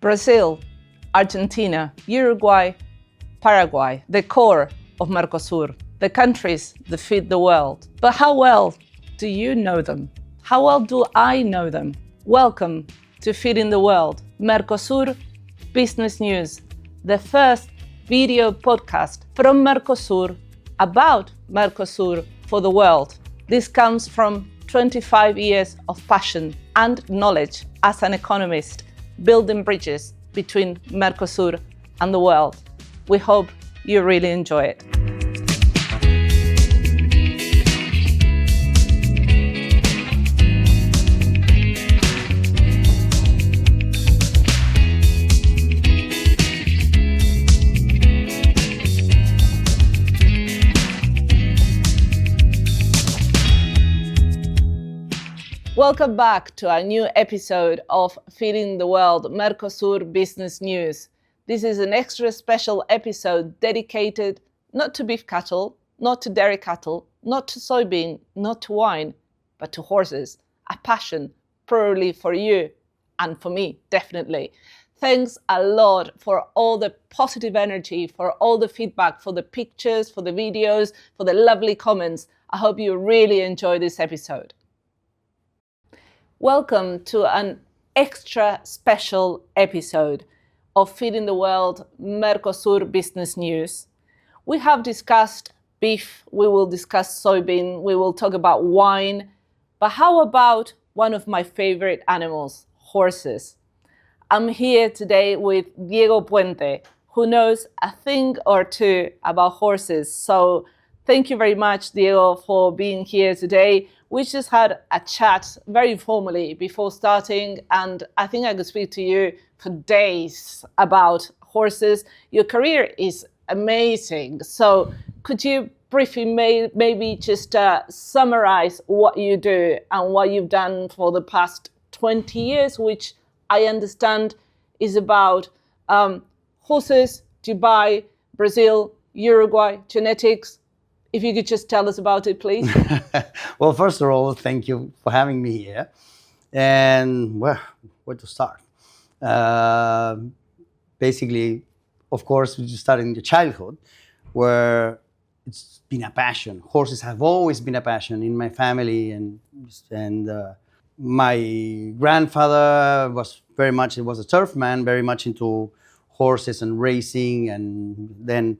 Brazil, Argentina, Uruguay, Paraguay, the core of Mercosur, the countries that feed the world. But how well do you know them? How well do I know them? Welcome to Feeding the World, Mercosur Business News, the first video podcast from Mercosur about Mercosur for the world. This comes from 25 years of passion and knowledge as an economist, building bridges between Mercosur and the world. We hope you really enjoy it. Welcome back to a new episode of Feeding the World Mercosur Business News. This is an extra special episode dedicated not to beef cattle, not to dairy cattle, not to soybean, not to wine, but to horses. A passion probably for you and for me, definitely. Thanks a lot for all the positive energy, for all the feedback, for the pictures, for the videos, for the lovely comments. I hope you really enjoy this episode. Welcome to an extra special episode of Feeding the World Mercosur Business News. We have discussed beef, we will discuss soybean, we will talk about wine, but how about one of my favorite animals, horses? I'm here today with Diego Puente, who knows a thing or two about horses. So thank you very much, Diego, for being here today. We just had a chat very formally before starting, and I think I could speak to you for days about horses. Your career is amazing. So could you briefly maybe just summarize what you do and what you've done for the past 20 years, which I understand is about horses, Dubai, Brazil, Uruguay, genetics. If you could just tell us about it, please. Well, first of all, thank you for having me here. And well, where to start? Basically, of course, we just started in the childhood, where it's been a passion. Horses have always been a passion in my family, and my grandfather was a turf man, very much into horses and racing, and then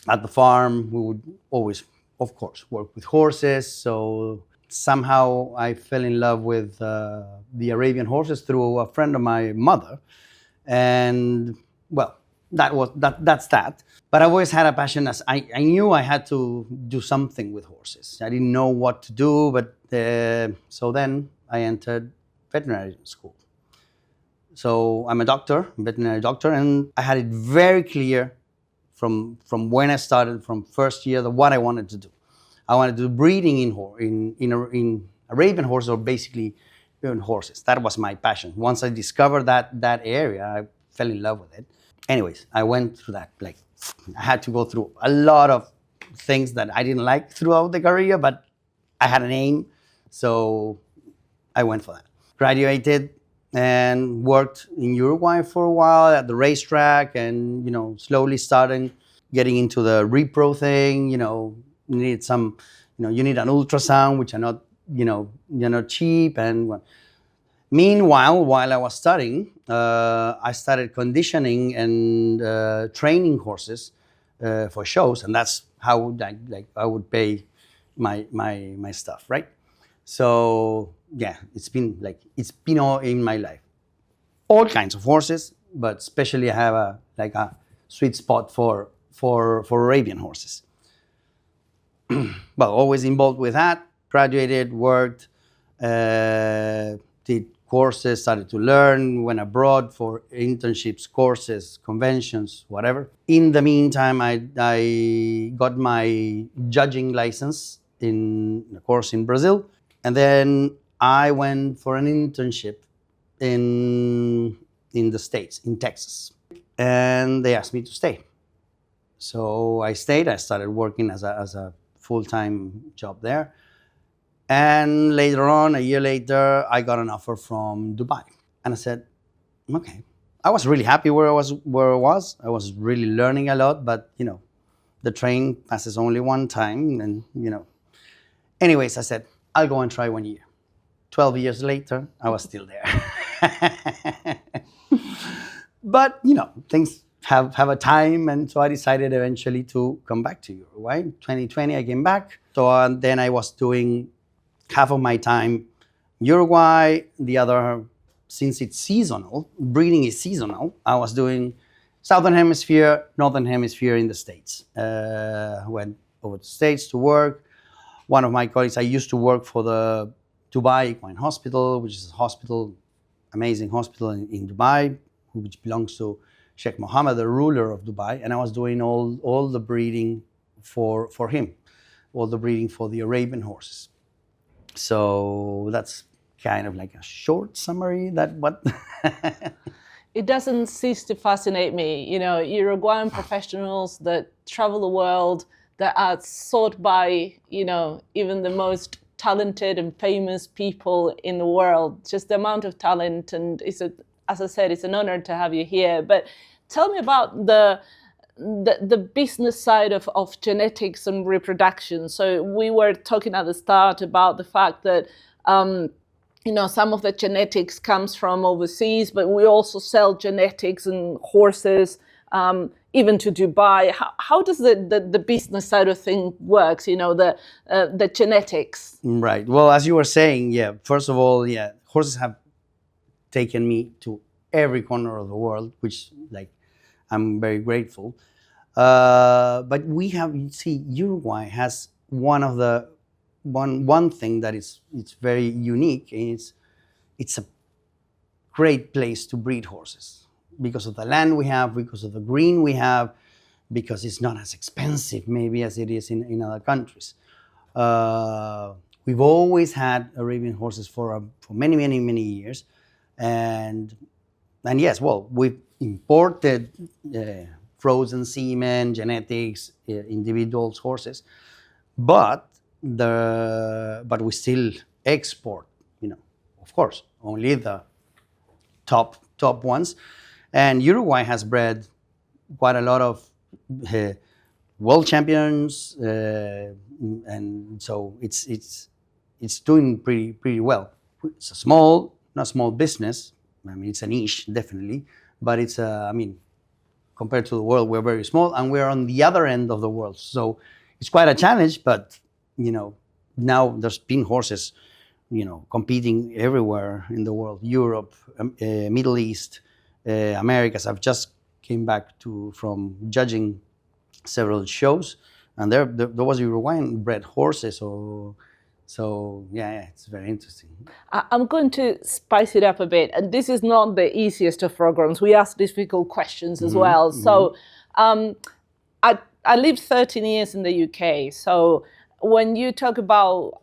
at the farm, we would always, of course, work with horses. So somehow I fell in love with the Arabian horses through a friend of my mother. And well, that's that. But I always had a passion. As I knew I had to do something with horses. I didn't know what to do, but so then I entered veterinary school. So I'm a veterinary doctor, and I had it very clear from when I started, from first year, what I wanted to do. I wanted to do breeding in Arabian horses, or basically in horses. That was my passion. Once I discovered that area, I fell in love with it. Anyways, I went through that. Like, I had to go through a lot of things that I didn't like throughout the career, but I had an aim, so I went for that. Graduated and worked in Uruguay for a while at the racetrack, and slowly starting getting into the repro thing. You need you need an ultrasound, which are not cheap. And meanwhile, while I was studying, I started conditioning and training horses for shows, and that's how I would pay my stuff, right? So yeah, it's been all in my life, all kinds of horses, but especially I have a sweet spot for Arabian horses. Well, always involved with that. Graduated, worked, did courses, started to learn, went abroad for internships, courses, conventions, whatever. In the meantime, I got my judging license in a course in Brazil. And then I went for an internship in the States, in Texas. And they asked me to stay. So I stayed. I started working as a full-time job there. And later on, a year later, I got an offer from Dubai. And I said, okay, I was really happy where I was. I was really learning a lot, but the train passes only one time, and Anyways, I said I'll go and try 1 year. 12 years later, I was still there. But things have a time, and so I decided eventually to come back to Uruguay. 2020, I came back. So then I was doing half of my time Uruguay, the other, since it's seasonal, breeding is seasonal, I was doing Southern Hemisphere, Northern Hemisphere in the States. Went over to the States to work. One of my colleagues, I used to work for the Dubai Equine Hospital, which is a hospital, amazing hospital in Dubai, which belongs to Sheikh Mohammed, the ruler of Dubai. And I was doing all the breeding for him, all the breeding for the Arabian horses. So that's kind of like a short summary that what It doesn't cease to fascinate me. Uruguayan professionals that travel the world, that are sought by, even the most talented and famous people in the world. Just the amount of talent, and as I said, it's an honor to have you here. But tell me about the business side of genetics and reproduction. So we were talking at the start about the fact that some of the genetics comes from overseas, but we also sell genetics and horses even to Dubai. How does the business side of things works? The genetics. Right. Well, as you were saying, yeah. First of all, yeah, horses have taken me to every corner of the world, which I'm very grateful. But Uruguay has one thing that it's very unique, and it's a great place to breed horses because of the land we have, because of the green we have, because it's not as expensive maybe as it is in other countries. We've always had Arabian horses for many, many, many years, and yes, well, we've imported frozen semen, genetics, individuals, horses, but we still export, of course, only the top ones. And Uruguay has bred quite a lot of world champions, and so it's doing pretty well. It's a not small business. I mean, it's a niche, definitely, but it's compared to the world, we're very small, and we're on the other end of the world. So it's quite a challenge, but now there's been horses, competing everywhere in the world, Europe, Middle East, Americas. I've just came back from judging several shows, and there was Uruguayan bred horses. So yeah, it's very interesting. I'm going to spice it up a bit, and this is not the easiest of programs. We ask difficult questions as well. Mm-hmm. So I lived 13 years in the UK. So when you talk about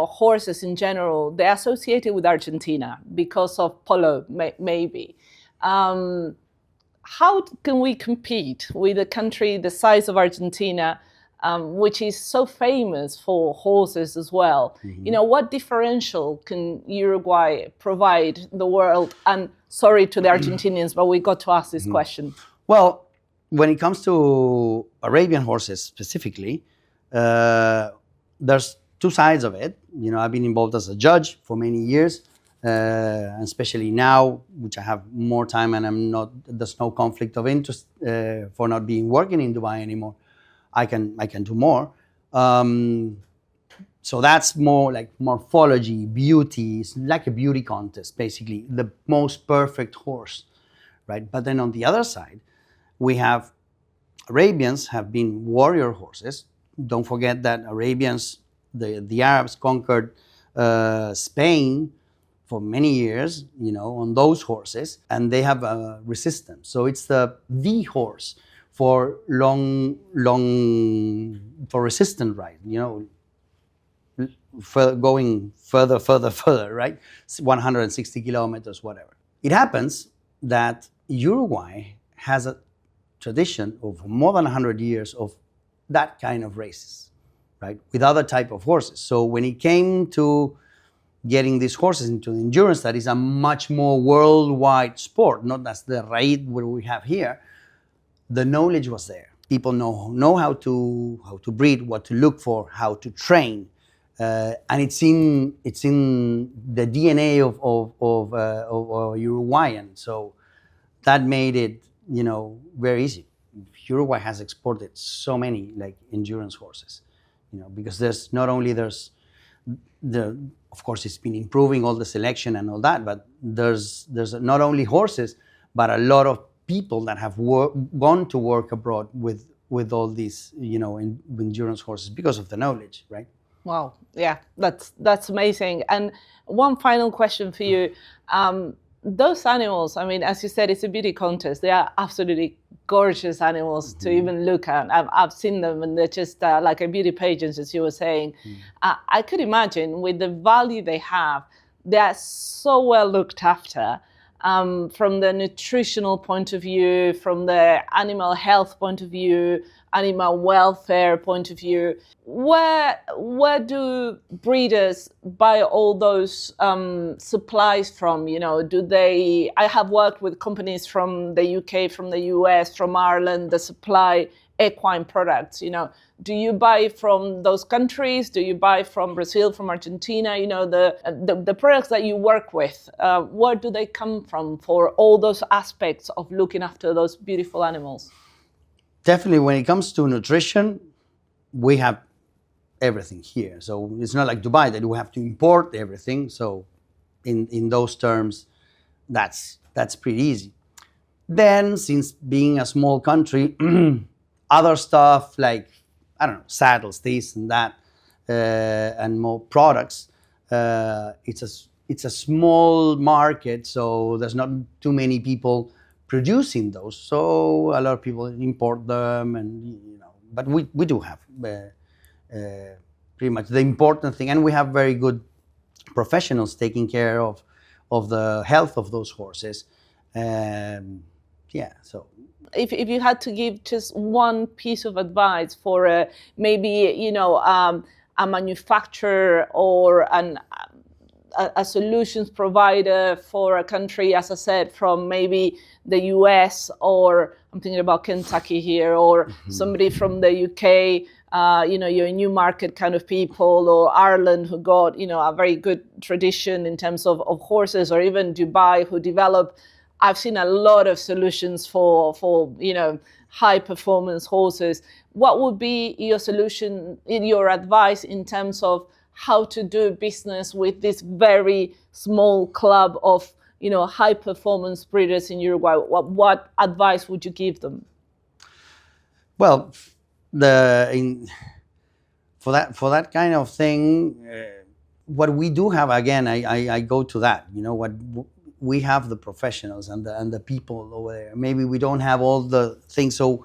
horses in general, they're associated with Argentina because of polo, maybe. How can we compete with a country the size of Argentina, which is so famous for horses as well? Mm-hmm. What differential can Uruguay provide the world? And sorry to the Argentinians, but we got to ask this question. Well, when it comes to Arabian horses specifically, there's two sides of it. I've been involved as a judge for many years, and especially now, which I have more time and there's no conflict of interest for not being working in Dubai anymore. I can do more. So that's more like morphology, beauty. It's like a beauty contest, basically, the most perfect horse, right? But then on the other side, we have Arabians have been warrior horses. Don't forget that Arabians, the Arabs conquered Spain for many years, on those horses, and they have resistance. So it's the horse for for resistant ride, going further, right? 160 kilometers, whatever. It happens that Uruguay has a tradition of more than 100 years of that kind of races, right? With other type of horses. So when it came to getting these horses into endurance, that is a much more worldwide sport, not as the raid where we have here. The knowledge was there. People know how to breed, what to look for, how to train, and it's in the DNA of Uruguayan. So that made it, very easy. Uruguay has exported so many like endurance horses, because there's of course it's been improving all the selection and all that, but there's not only horses, but a lot of people that have gone to work abroad with all these, endurance horses because of the knowledge, right? Wow, yeah, that's amazing. And one final question for you. Those animals, I mean, as you said, it's a beauty contest. They are absolutely gorgeous animals to even look at. I've seen them, and they're just like a beauty pageant, as you were saying. I could imagine with the value they have, they are so well looked after. From the nutritional point of view, from the animal health point of view, animal welfare point of view. Where do breeders buy all those supplies from? I have worked with companies from the UK, from the US, from Ireland that supply equine products. Do you buy from those countries? Do you buy from Brazil, from Argentina? The products that you work with, where do they come from for all those aspects of looking after those beautiful animals? Definitely, when it comes to nutrition, we have everything here. So it's not like Dubai that we have to import everything. So in those terms, that's pretty easy. Then, since being a small country, other stuff like, I don't know, saddles, this and that, and more products. It's a small market, so there's not too many people producing those. So a lot of people import them, and but we do have pretty much the important thing, and we have very good professionals taking care of the health of those horses. So. If you had to give just one piece of advice for maybe a manufacturer or a solutions provider for a country, as I said, from maybe the US, or I'm thinking about Kentucky here, or somebody from the UK, your new market kind of people, or Ireland, who got a very good tradition in terms of horses, or even Dubai, who develop. I've seen a lot of solutions for high performance horses. What would be your solution, your advice in terms of how to do business with this very small club of high performance breeders in Uruguay? What advice would you give them? Well, for that kind of thing, what we do have, again, I go to that. What we have, the professionals and the people over there. Maybe we don't have all the things, so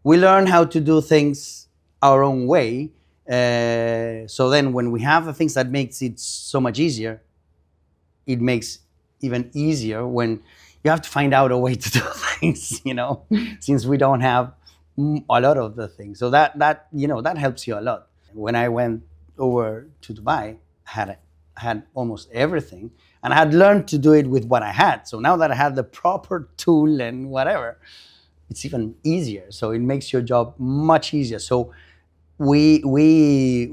we learn how to do things our own way. So then when we have the things that makes it so much easier, it makes even easier when you have to find out a way to do things, since we don't have a lot of the things. So that helps you a lot. When I went over to Dubai, I had almost everything, and I had learned to do it with what I had. So now that I had the proper tool and whatever, it's even easier. So it makes your job much easier. So we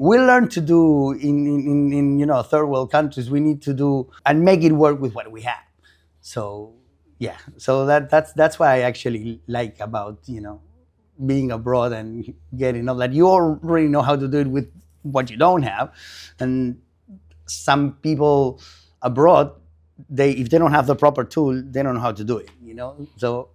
learn to do in third world countries. We need to do and make it work with what we have. So yeah, so that's what I actually like about being abroad and getting that you already know how to do it with what you don't have. And some people abroad, if they don't have the proper tool, they don't know how to do it. So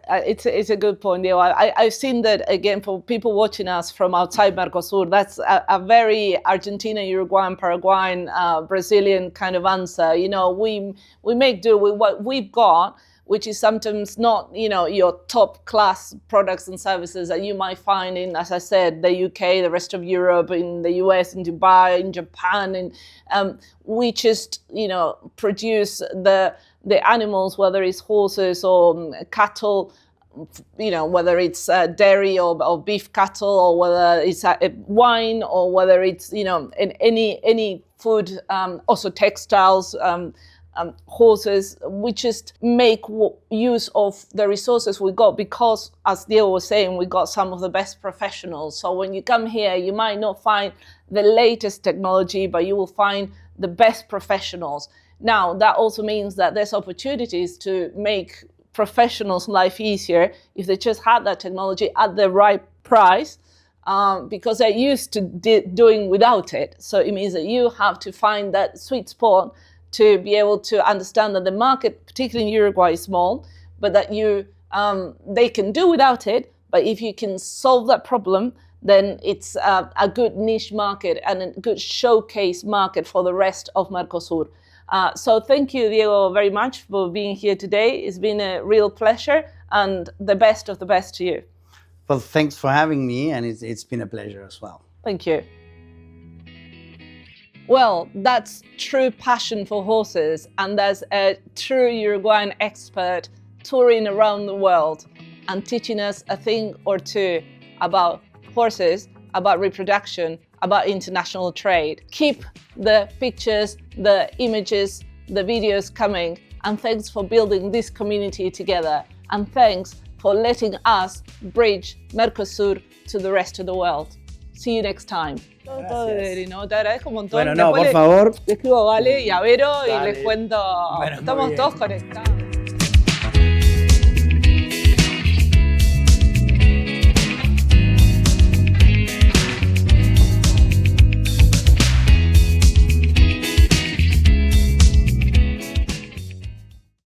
it's a good point, Diego. I've seen that, again, for people watching us from outside Mercosur. That's a very Argentina, Uruguayan, Paraguayan, Brazilian kind of answer. We make do with what we've got, which is sometimes not, your top class products and services that you might find in, as I said, the UK, the rest of Europe, in the US, in Dubai, in Japan, and we just, produce the animals, whether it's horses or cattle, whether it's dairy or beef cattle, or whether it's wine, or whether it's in any food, also textiles, horses. We just make use of the resources we got, because, as Diego was saying, we got some of the best professionals. So when you come here, you might not find the latest technology, but you will find the best professionals. Now, that also means that there's opportunities to make professionals' life easier if they just had that technology at the right price, because they're used to doing without it. So it means that you have to find that sweet spot to be able to understand that the market, particularly in Uruguay, is small, but that they can do without it. But if you can solve that problem, then it's a good niche market and a good showcase market for the rest of Mercosur. So thank you, Diego, very much for being here today. It's been a real pleasure, and the best of the best to you. Well, thanks for having me, and it's been a pleasure as well. Thank you. Well, that's true passion for horses, and that's a true Uruguayan expert touring around the world and teaching us a thing or two about horses, about reproduction, about international trade. Keep the pictures, the images, the videos coming, and thanks for building this community together, and thanks for letting us bridge Mercosur to the rest of the world. See you next time. Todo, ¿no? Te agradezco un montón. Bueno, no, por favor. Le escribo a Vale y a Vero y Dale. les cuento. Bueno, Estamos todos conectados.